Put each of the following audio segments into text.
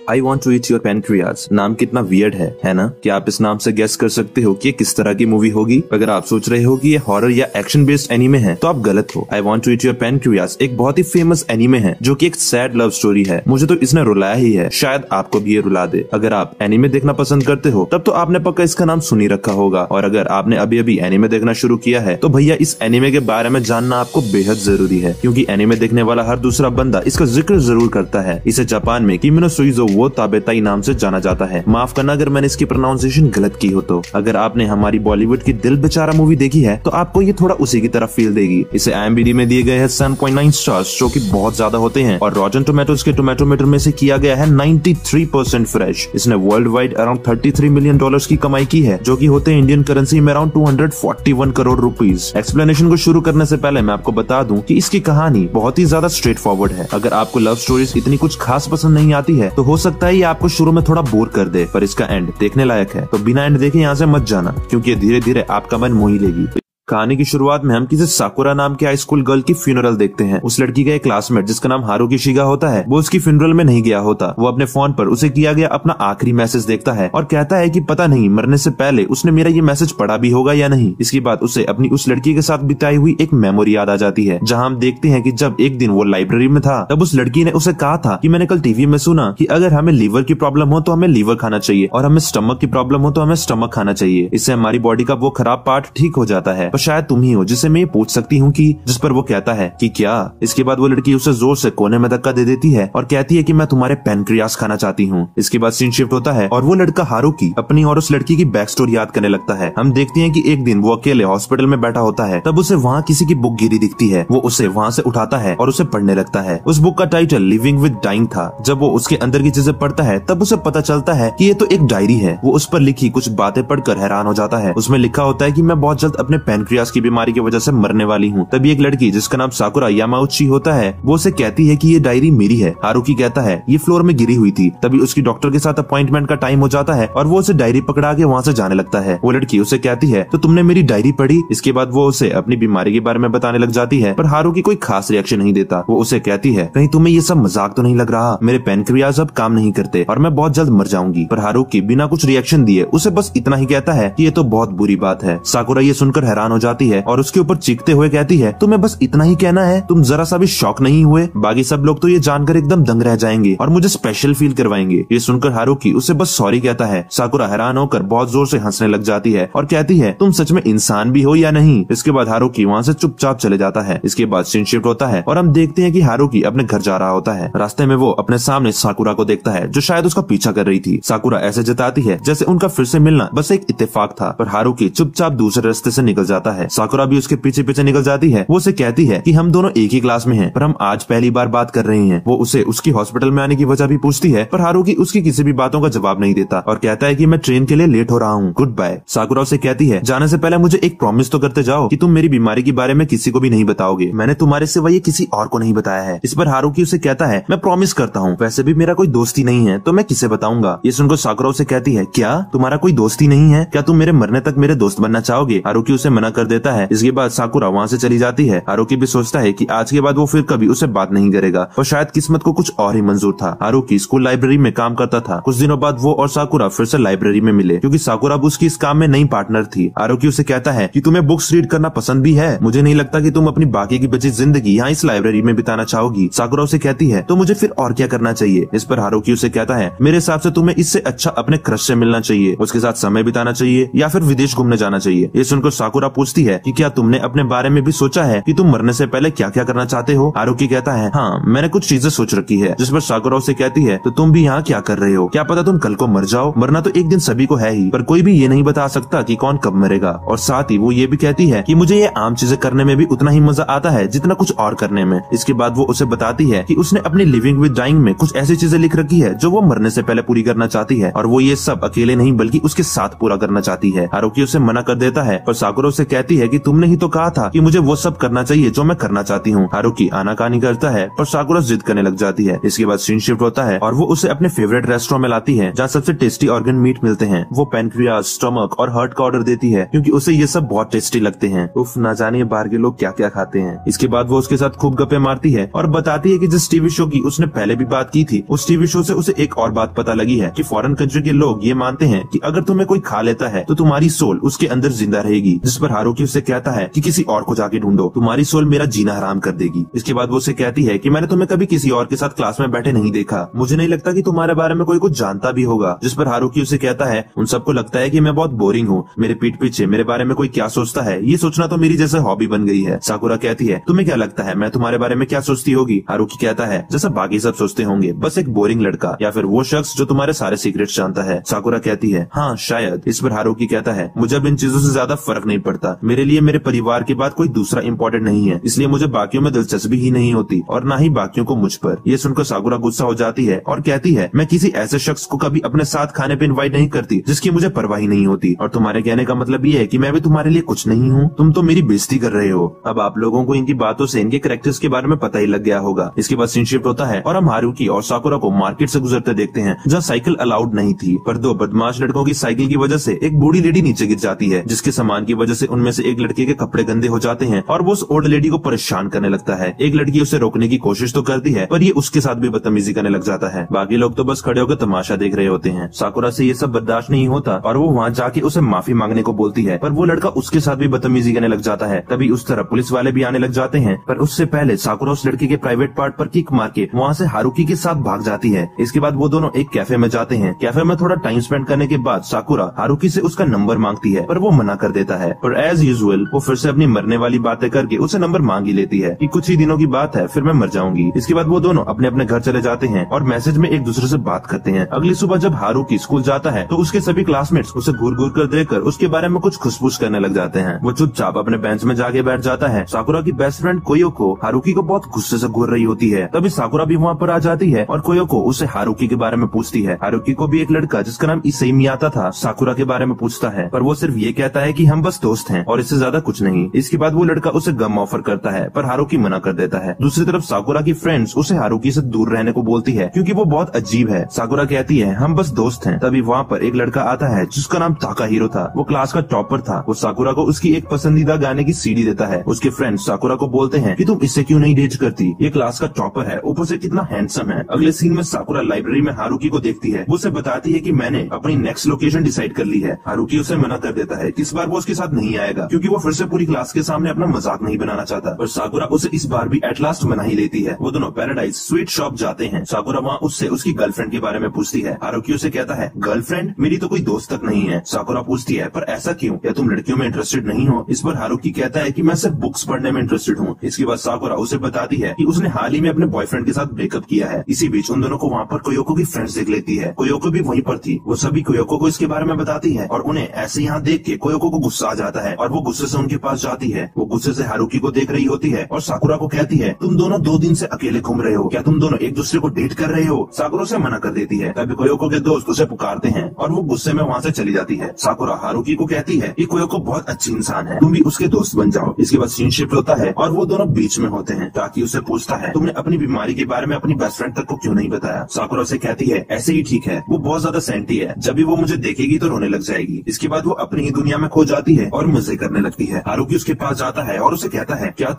I want to eat your pancreas नाम कितना weird है ना? क्या आप इस नाम से गेस कर सकते हो कि किस तरह की मूवी होगी? अगर आप सोच रहे हो कि ये हॉरर या एक्शन बेस्ड एनीमे है तो आप गलत हो। I want to eat your pancreas एक बहुत ही फेमस एनीमे है जो कि एक सैड लव स्टोरी है। मुझे तो इसने रुलाया ही है, शायद आपको भी ये रुला दे। अगर आप एनीमे देखना पसंद करते हो तब तो आपने पक्का इसका नाम सुन ही रखा होगा, और अगर आपने अभी अभी एनीमे देखना शुरू किया है तो भैया इस एनीमे के बारे में जानना आपको बेहद जरूरी है, क्योंकि एनीमे देखने वाला हर दूसरा बंदा इसका जिक्र जरूर करता है। इसे जापान में किमिनो सुइजो वो ताबेताई नाम से जाना जाता है। माफ करना अगर मैंने इसकी प्रोनाउंसिएशन गलत की हो तो। अगर आपने हमारी बॉलीवुड की दिल बेचारा मूवी देखी है तो आपको ये थोड़ा उसी की तरह फील देगी। इसे IMDb में दिए गए हैं 7.9 स्टार्स, जो कि बहुत ज्यादा होते हैं, और रॉटन टोमेटोज के टोमेटो मीटर में से किया गया है 93% फ्रेश। इसने वर्ल्ड वाइड अराउंड $33 मिलियन की कमाई की है, जो कि होते हैं इंडियन करेंसी में अराउंड 241 करोड़ रुपीज। एक्सप्लेनेशन को शुरू करने से पहले मैं आपको बता दूं कि इसकी कहानी बहुत ही ज्यादा स्ट्रेट फॉरवर्ड है। अगर आपको लव स्टोरीज इतनी कुछ खास पसंद नहीं आती है तो हो सकता है ये आपको शुरू में थोड़ा बोर कर दे, पर इसका एंड देखने लायक है। तो बिना एंड देखे यहाँ से मत जाना, क्योंकि धीरे धीरे आपका मन मोह ही लेगी। कहानी की शुरुआत में हम किसी साकुरा नाम के हाई स्कूल गर्ल की फ्यूनरल देखते हैं। उस लड़की का एक क्लासमेट जिसका नाम हारुकी शिगा होता है, वो उसकी फ्यूनरल में नहीं गया होता। वो अपने फोन पर उसे किया गया अपना आखिरी मैसेज देखता है और कहता है कि पता नहीं मरने से पहले उसने मेरा ये मैसेज पढ़ा भी होगा या नहीं। इसके बाद उसे अपनी उस लड़की के साथ बिताई हुई एक मेमोरी याद आ जाती है, जहाँ हम देखते हैं कि जब एक दिन वो लाइब्रेरी में था तब उस लड़की ने उसे कहा था कि मैंने कल टीवी में सुना कि अगर हमें लीवर की प्रॉब्लम हो तो हमें लीवर खाना चाहिए, और हमें स्टमक की प्रॉब्लम हो तो हमें स्टमक खाना चाहिए। इससे हमारी बॉडी का वो खराब पार्ट ठीक हो जाता है। और शायद तुम ही हो जिससे मैं ये पूछ सकती हूँ कि, जिस पर वो कहता है कि क्या। इसके बाद वो लड़की उसे जोर से कोने में धक्का दे देती है और कहती है कि मैं तुम्हारे पैनक्रियास खाना चाहती हूँ। इसके बाद सीन शिफ्ट होता है और वो लड़का हारुकी अपनी और उस लड़की की बैक स्टोरी याद करने लगता है। हम देखते हैं कि एक दिन वो अकेले हॉस्पिटल में बैठा होता है, तब उसे वहाँ किसी की बुक गिरी दिखती है। वो उसे वहाँ से उठाता है और उसे पढ़ने लगता है। उस बुक का टाइटल लिविंग विद डाइंग था। जब वो उसके अंदर की चीजें पढ़ता है तब उसे पता चलता है कि ये तो एक डायरी है। वो उस पर लिखी कुछ बातें पढ़कर हैरान हो जाता है। उसमें लिखा होता है कि मैं बहुत जल्द अपने पैनक्रियास की बीमारी की वजह से मरने वाली हूँ। तभी एक लड़की जिसका नाम साकुरा यामाउची होता है, वो उसे कहती है कि ये डायरी मेरी है। हारुकी कहता है ये फ्लोर में गिरी हुई थी। तभी उसकी डॉक्टर के साथ अपॉइंटमेंट का टाइम हो जाता है और वो उसे डायरी पकड़ा के वहाँ से जाने लगता है। वो लड़की उसे कहती है तो तुमने मेरी डायरी पढ़ी? इसके बाद वो उसे अपनी बीमारी के बारे में बताने लग जाती है, पर हारुकी कोई खास रिएक्शन नहीं देता। वो उसे कहती है कहीं तुम्हें ये सब मजाक तो नहीं लग रहा? मेरे पैनक्रियाज अब काम नहीं करते और मैं बहुत जल्द मर जाऊंगी। पर हारुकी बिना कुछ रिएक्शन दिए उसे बस इतना ही कहता है कि ये तो बहुत बुरी बात है। साकुरा ये सुनकर हैरान हो जाती है और उसके ऊपर चीखते हुए कहती है तुम्हें बस इतना ही कहना है? तुम जरा सा भी शॉक नहीं हुए? बाकी सब लोग तो ये जानकर एकदम दंग रह जाएंगे और मुझे स्पेशल फील करवाएंगे। ये सुनकर हारुकी उसे बस सॉरी कहता है। साकुरा हैरान होकर बहुत जोर से हंसने लग जाती है और कहती है तुम सच में इंसान भी हो या नहीं? इसके बाद हारुकी वहाँ से चुपचाप चले जाता है। इसके बाद सीन शिफ्ट होता है और हम देखते हैं कि हारुकी अपने घर जा रहा होता है। रास्ते में वो अपने सामने साकुरा को देखता है जो शायद उसका पीछा कर रही थी। साकुरा ऐसे जताती है जैसे उनका फिर से मिलना बस एक इत्तेफाक था, पर हारुकी चुपचाप दूसरे रास्ते से निकल जाता है। साकुरा भी उसके पीछे पीछे निकल जाती है। वो उसे कहती है कि हम दोनों एक ही क्लास में हैं, पर हम आज पहली बार बात कर रहे हैं। वो उसे उसकी हॉस्पिटल में आने की वजह भी पूछती है, पर हारुकी उसकी किसी भी बातों का जवाब नहीं देता और कहता है कि मैं ट्रेन के लिए लेट हो रहा हूँ, गुड बाय। साकुरा उसे कहती है जाने से पहले मुझे एक प्रॉमिस तो करते जाओ कि तुम मेरी बीमारी के बारे में किसी को भी नहीं बताओगे। मैंने तुम्हारे सिवा ये किसी और को नहीं बताया है। इस पर हारुकी उसे कहता है मैं प्रॉमिस करता हूँ, वैसे भी मेरा कोई दोस्त ही नहीं है तो मैं किसे बताऊंगा। ये सुनकर साकुरा उसे कहती है क्या तुम्हारा कोई दोस्त ही नहीं है? क्या तुम मेरे मरने तक मेरे दोस्त बनना चाहोगे? हारुकी उसे मना कर देता है। इसके बाद साकुरा वहाँ से चली जाती है। हारुकी भी सोचता है कि आज के बाद वो फिर कभी उसे बात नहीं करेगा, और शायद किस्मत को कुछ और ही मंजूर था। हारुकी स्कूल लाइब्रेरी में काम करता था। कुछ दिनों बाद वो और साकुरा फिर से लाइब्रेरी में मिले, क्योंकि साकुरा उसकी इस काम में नई पार्टनर थी। हारुकी उसे कहता है कि तुम्हें बुक्स रीड करना पसंद भी है। मुझे नहीं लगता कि तुम अपनी बाकी की बची जिंदगी यहाँ इस लाइब्रेरी में बिताना चाहोगी। साकुरा उसे कहती है तो मुझे फिर और क्या करना चाहिए? इस पर हारुकी उसे कहता है मेरे हिसाब से तुम्हें इससे अच्छा अपने क्रश से मिलना चाहिए, उसके साथ समय बिताना चाहिए, या फिर विदेश घूमने जाना चाहिए। ये सुनकर साकुरा पूछती है कि क्या तुमने अपने बारे में भी सोचा है कि तुम मरने से पहले क्या क्या करना चाहते हो? हारुकी कहता है हाँ मैंने कुछ चीजें सोच रखी है। जिस पर साकुरा उसे कहती है तो तुम भी यहाँ क्या कर रहे हो? क्या पता तुम कल को मर जाओ। मरना तो एक दिन सभी को है ही, पर कोई भी ये नहीं बता सकता कि कौन कब मरेगा। और साथ ही वो ये भी कहती है कि मुझे ये आम चीजें करने में भी उतना ही मजा आता है जितना कुछ और करने में। इसके बाद वो उसे बताती है कि उसने अपनी लिविंग विद डाइंग में कुछ ऐसी चीजें लिख रखी है जो वो मरने से पहले पूरी करना चाहती है, और वो ये सब अकेले नहीं बल्कि उसके साथ पूरा करना चाहती है। हारुकी उसे मना कर देता है, पर साकुरा उसे कहती है कि तुमने ही तो कहा था कि मुझे वो सब करना चाहिए जो मैं करना चाहती हूँ। हारुकी आनाकानी करता है पर साकुरा जिद करने लग जाती है। इसके बाद सीन शिफ्ट होता है और वो उसे अपने फेवरेट रेस्टोरेंट में लाती है जहाँ सबसे टेस्टी ऑर्गन मीट मिलते हैं। वो पैनक्रियास, स्टमक और हार्ट का ऑर्डर देती है क्योंकि उसे ये सब बहुत टेस्टी लगते हैं। उफ, ना जाने बाहर के लोग क्या क्या खाते हैं। इसके बाद वो उसके साथ खूब गप्पे मारती है और बताती है कि जिस टीवी शो की उसने पहले भी बात की थी उस टीवी शो से उसे एक और बात पता लगी है कि फॉरेन कंट्री के लोग ये मानते हैं कि अगर तुम्हें कोई खा लेता है तो तुम्हारी सोल उसके अंदर जिंदा रहेगी। जिस पर हारुकी उसे कहता है कि किसी और को जाके ढूंढो, तुम्हारी सोल मेरा जीना हराम कर देगी। इसके बाद वो उसे कहती है कि मैंने तुम्हें कभी किसी और के साथ क्लास में बैठे नहीं देखा, मुझे नहीं लगता कि तुम्हारे बारे में कोई कुछ जानता भी होगा। जिस पर हारुकी उसे कहता है उन सबको लगता है कि मैं बहुत बोरिंग हूँ, मेरे पीठ पीछे मेरे बारे में कोई क्या सोचता है ये सोचना तो मेरी जैसे हॉबी बन गई है। साकुरा कहती है तुम्हें क्या लगता है मैं तुम्हारे बारे में क्या सोचती होगी? हारुकी कहता है जैसा बाकी सब सोचते होंगे, बस एक बोरिंग लड़का या फिर वो शख्स जो तुम्हारे सारे सीक्रेट्स जानता है। साकुरा कहती है हाँ शायद। इस पर हारुकी कहता है मुझे अब इन चीजों से ज्यादा फर्क नहीं पड़ता, मेरे लिए मेरे परिवार के बाद कोई दूसरा इम्पोर्टेंट नहीं है, इसलिए मुझे बाकियों में दिलचस्पी ही नहीं होती और न ही बाकियों को मुझ पर। ये सुनकर साकुरा गुस्सा हो जाती है और कहती है मैं किसी ऐसे शख्स को कभी अपने साथ खाने पे इनवाइट नहीं करती जिसकी मुझे परवाह ही नहीं होती, और तुम्हारे कहने का मतलब ये है कि मैं भी तुम्हारे लिए कुछ नहीं हूँ, तुम तो मेरी बेइज्जती कर रहे हो। अब आप लोगों को इनकी बातों से इनके कैरेक्टर्स के बारे में पता ही लग गया होगा। इसके बाद सीन शिफ्ट होता है और हम हारुकी और साकुरा को मार्केट से गुजरते देखते हैं जहाँ साइकिल अलाउड नहीं थी, पर दो बदमाश लड़कों की साइकिल की वजह से एक बूढ़ी लेडी नीचे गिर जाती है जिसके सामान की वजह से उनमें से एक लड़के के कपड़े गंदे हो जाते हैं और वो उस ओल्ड लेडी को परेशान करने लगता है। एक लड़की उसे रोकने की कोशिश तो करती है पर ये उसके साथ भी बदतमीजी करने लग जाता है। बाकी लोग तो बस खड़े होकर तमाशा देख रहे होते हैं। साकुरा से ये सब बर्दाश्त नहीं होता और वो वहाँ जाके उसे माफी मांगने को बोलती है, पर वो लड़का उसके साथ भी बदतमीजी करने लग जाता है। तभी उस तरफ पुलिस वाले भी आने लग जाते हैं, पर उससे पहले साकुरा उस लड़के के प्राइवेट पार्ट पर किक मार के वहाँ से हारुकी के साथ भाग जाती है। इसके बाद वो दोनों एक कैफे में जाते हैं। कैफे में थोड़ा टाइम स्पेंड करने के बाद साकुरा हारुकी से उसका नंबर मांगती है पर वो मना कर देता है, पर एज यूजुअल वो फिर से अपनी मरने वाली बातें करके उसे नंबर मांग ही लेती है कि कुछ ही दिनों की बात है फिर मैं मर जाऊंगी। इसके बाद वो दोनों अपने अपने घर चले जाते हैं और मैसेज में एक दूसरे से बात करते हैं। अगली सुबह जब हारुकी स्कूल जाता है तो उसके सभी क्लासमेट्स उसे घूर घूर कर देखकर उसके बारे में कुछ खुसफुस करने लग जाते हैं। वो चुपचाप अपने बेंच में जाके बैठ जाता है। साकुरा की बेस्ट फ्रेंड कोयोको हारुकी को बहुत गुस्से से घूर रही होती है। तभी साकुरा भी वहाँ पर आ जाती है और कोयोको उसे हारुकी के बारे में पूछती है। हारुकी को भी एक लड़का जिसका नाम इसेई मियाता था साकुरा के बारे में पूछता है, पर वो सिर्फ ये कहता है कि हम बस दोस्त हैं और इससे ज्यादा कुछ नहीं। इसके बाद वो लड़का उसे गम ऑफर करता है पर हारुकी मना कर देता है। दूसरी तरफ साकुरा की फ्रेंड्स उसे हारुकी से दूर रहने को बोलती है क्योंकि वो बहुत अजीब है। साकुरा कहती है हम बस दोस्त हैं। तभी वहाँ पर एक लड़का आता है जिसका नाम ताकाहिरो था। वो क्लास का टॉपर था। वो साकुरा को उसकी एक पसंदीदा गाने की सीडी देता है। उसके फ्रेंड्स साकुरा को बोलते हैं कि तुम इससे क्यों नहीं डेट करती, ये क्लास का टॉपर है, ऊपर से कितना हैंडसम है। अगले सीन में साकुरा लाइब्रेरी में हारुकी को देखती है। वो उसे बताती है कि मैंने अपनी नेक्स्ट लोकेशन डिसाइड कर ली है। हारुकी उसे मना कर देता है। इस बार वो उसके साथ नहीं आएगा क्योंकि वो फिर से पूरी क्लास के सामने अपना मजाक नहीं बनाना चाहता, पर साकुरा उसे इस बार भी एट लास्ट मना ही लेती है। वो दोनों पैराडाइज स्वीट शॉप जाते हैं। साकुरा वहाँ उससे उसकी गर्लफ्रेंड के बारे में पूछती है। हारुकी उसे कहता है गर्लफ्रेंड, मेरी तो कोई दोस्त तक नहीं है। साकुरा पूछती है पर ऐसा क्यों, क्या तुम लड़कियों में इंटरेस्टेड नहीं हो? इस पर हारुकी कहता है कि मैं सिर्फ बुक्स पढ़ने में इंटरेस्टेड हूँ। इसके बाद साकुरा उसे बताती है कि उसने हाल ही में अपने बॉयफ्रेंड के साथ ब्रेकअप किया है। इसी बीच उन दोनों को वहाँ पर कोयोको की फ्रेंड्स देख लेती है। कोयोको भी वहीं पर थी। वो सभी कोयोको को इसके बारे में बताती है और उन्हें ऐसे यहाँ देख के कोयोको को गुस्सा आ जाता है और वो गुस्से से उनके पास जाती है। वो गुस्से से हारुकी को देख रही होती है और साकुरा को कहती है तुम दोनों 2 दिन से अकेले घूम रहे हो, क्या तुम दोनों एक दूसरे को डेट कर रहे हो? साकुरा से मना कर देती है। तभी कोयोको के दोस्त उसे पुकारते हैं और वो गुस्से में वहाँ से चली जाती है। साकुरा हारुकी को कहती है कि कोयोको बहुत अच्छी इंसान है, तुम भी उसके दोस्त बन जाओ। इसके बाद सीन शिफ्ट होता है और वो दोनों बीच में होते हैं। ताकि उसे पूछता है तुमने अपनी बीमारी के बारे में अपनी बेस्ट फ्रेंड तक को क्यों नहीं बताया? साकुरा से कहती है ऐसे ही ठीक है, वो बहुत ज्यादा सेंटी है, जब भी वो मुझे देखेगी तो रोने लग जाएगी। इसके बाद वो अपनी ही दुनिया में खो जाती है और मजे करने लगती है। हारुकी उसके पास जाता है और उसे कहता है क्या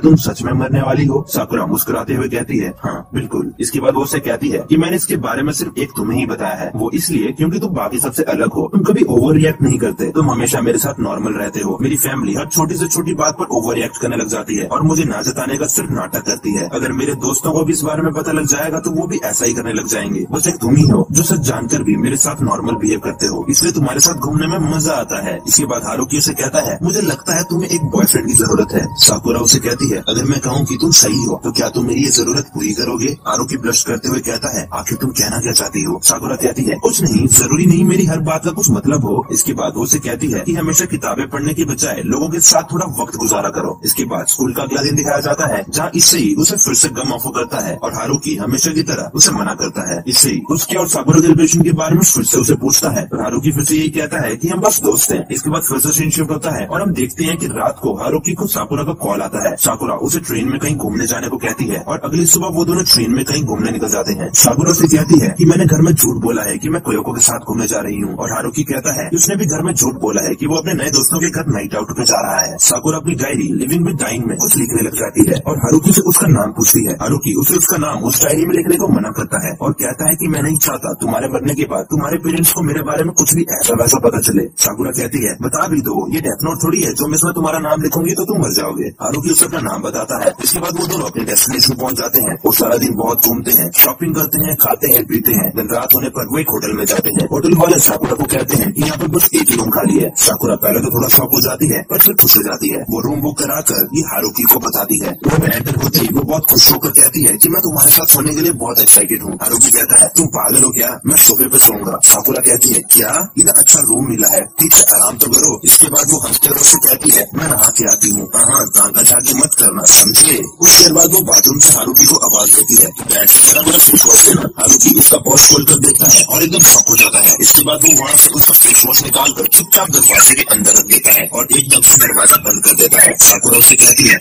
तुम सच में मरने वाली हो? साकुरा मुस्कुराते हुए कहती है हाँ बिल्कुल। इसके बाद वो उसे कहती है कि मैंने इसके बारे में सिर्फ एक तुम्हें ही बताया है, वो इसलिए क्योंकि तुम बाकी सबसे अलग हो, तुम कभी ओवर रिएक्ट नहीं करते, तुम हमेशा मेरे साथ नॉर्मल रहते हो। मेरी फैमिली हर छोटी से छोटी बात पर ओवर रिएक्ट करने लग जाती है और मुझे ना जताने का सिर्फ नाटक करती है। अगर मेरे दोस्तों को भी इस बारे में पता लग जाएगा तो वो भी ऐसा ही करने लग जाएंगे। बस एक तुम ही हो जो सच जानकर भी मेरे साथ नॉर्मल बिहेव करते हो, इसलिए तुम्हारे साथ घूमने में मजा आता है। इसके बाद हारुकी उसे कहता है मुझे लगता है तुम्हें एक बॉयफ्रेंड की जरूरत है। साकुरा उसे कहती है अगर मैं कहूँ कि तुम सही हो तो क्या तुम मेरी ये जरूरत पूरी करोगे? हारुकी ब्लश करते हुए कहता है आखिर तुम कहना क्या चाहती हो? साकुरा कहती है कुछ नहीं, जरूरी नहीं मेरी हर बात का कुछ मतलब हो। इसके बाद वो उसे कहती है कि हमेशा किताबें पढ़ने के बजाय लोगों के साथ थोड़ा वक्त गुजारा करो। इसके बाद स्कूल का अगला दिन दिखाया जाता है जहाँ इससे ही उसे फिर से गम ऑफर करता है और हारुकी हमेशा की तरह उसे मना करता है। इससे ही उसके और साकुरा के रिलेशन के बारे में फिर से उसे पूछता है, पर हारुकी फिर से यही कहता है कि हम बस दोस्त हैं। इसके बाद फिर से सीन शिफ्ट होता है और हम देखते हैं कि रात को हारुकी को साकुरा का कॉल आता है। साकुरा उसे ट्रेन में कहीं घूमने जाने को कहती है और अगली सुबह वो दोनों ट्रेन में कहीं घूमने निकल जाते हैं। साकुरा से कहती है कि मैंने घर में झूठ बोला है कि मैं कोयोको के साथ घूमने जा रही हूँ और हारुकी कहता है कि उसने भी घर में झूठ बोला है कि वो अपने नए दोस्तों के घर नाइट आउट पे जा रहा है। साकुरा अपनी डायरी लिविंग विद डाइंग में कुछ लिखने लग जाती है और हारुकी से उसका नाम पूछती है। हारुकी उसे उसका नाम उस डायरी में लिखने को मना करता है और कहता है कि मैं नहीं चाहता तुम्हारे मरने के बाद तुम्हारे पेरेंट्स को मेरे बारे में कुछ भी ऐसा वैसा पता चले। साकुरा कहती है बता भी दो, ये डेथ नोट थोड़ी है जो मैं इसमें तुम्हारा नाम लिखूंगी तो तुम मर जाओगे। हारुकी उसे अपना नाम बताता है। इसके बाद वो दोनों अपने डेस्टिनेशन पहुंच जाते हैं। वो सारा दिन बहुत घूमते हैं, शॉपिंग करते हैं, खाते हैं, पीते हैं। दिन रात होने पर वो एक होटल में जाते हैं। होटल वाले साकुरा को कहते हैं कि यहाँ पर बस एक ही रूम खाली है। साकुरा पहले तो थोड़ा शॉक हो जाती है पर फिर खुश हो जाती है। वो रूम बुक कराकर ये हारुकी को बताती है। रूम में एंटर होते ही वो बहुत खुश होकर कहती है कि मैं तुम्हारे साथ सोने के लिए बहुत एक्साइटेड हूँ। हारुकी कहता है तुम पागल हो क्या, मैं सोफे पे सोऊंगा। साकुरा कहती है क्या, इतना अच्छा रूम मिला है, ठीक है आराम तो करो। इसके बाद वो हंसते हुए से कहती है मैं नहा के आती हूँ। हाँ तांगा झाके मत करना समझे। कुछ देर बाद वो बाथरूम से हारुकी को आवाज देती है डैड से जरा मेरा फेस वॉश देना। हारुकी उसका पर्स खोलकर देखता है और एकदम शॉक हो जाता है। इसके बाद वो वहाँ से उसका फेस वॉश निकाल कर चुपचाप दरवाजे के अंदर रख देता है और एकदम से दरवाजा बंद कर देता है। साकुरा उसे कहती है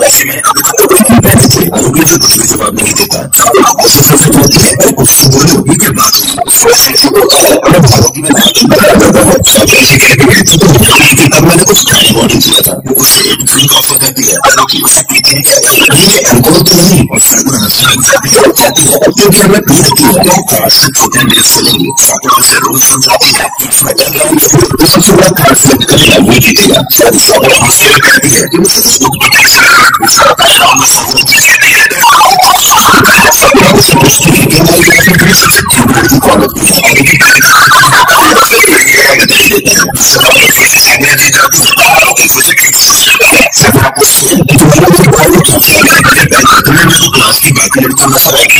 वैसे मैं हारुकी से कुछ भी जवाब नहीं देता। उससे बोलो ये बात हारुकी में तब मैंने कुछ ऑर्डर किया था। वो उसे एक ड्रिंक ऑफर करती है। हारुकी उसे पीते अल्कोहल तो नहीं और साकुरा कहती है क्योंकि हमें पी लेती है काश छोटे डेज चलेंगे। साकुरा उसे रोज समझाती है तो सबसे बड़ा कॉन्फ्लिक्ट करेगा वो जीतेगा। साकुरा हंसते कहती है कि मुझे क्लास की बाकी लड़कियों में सब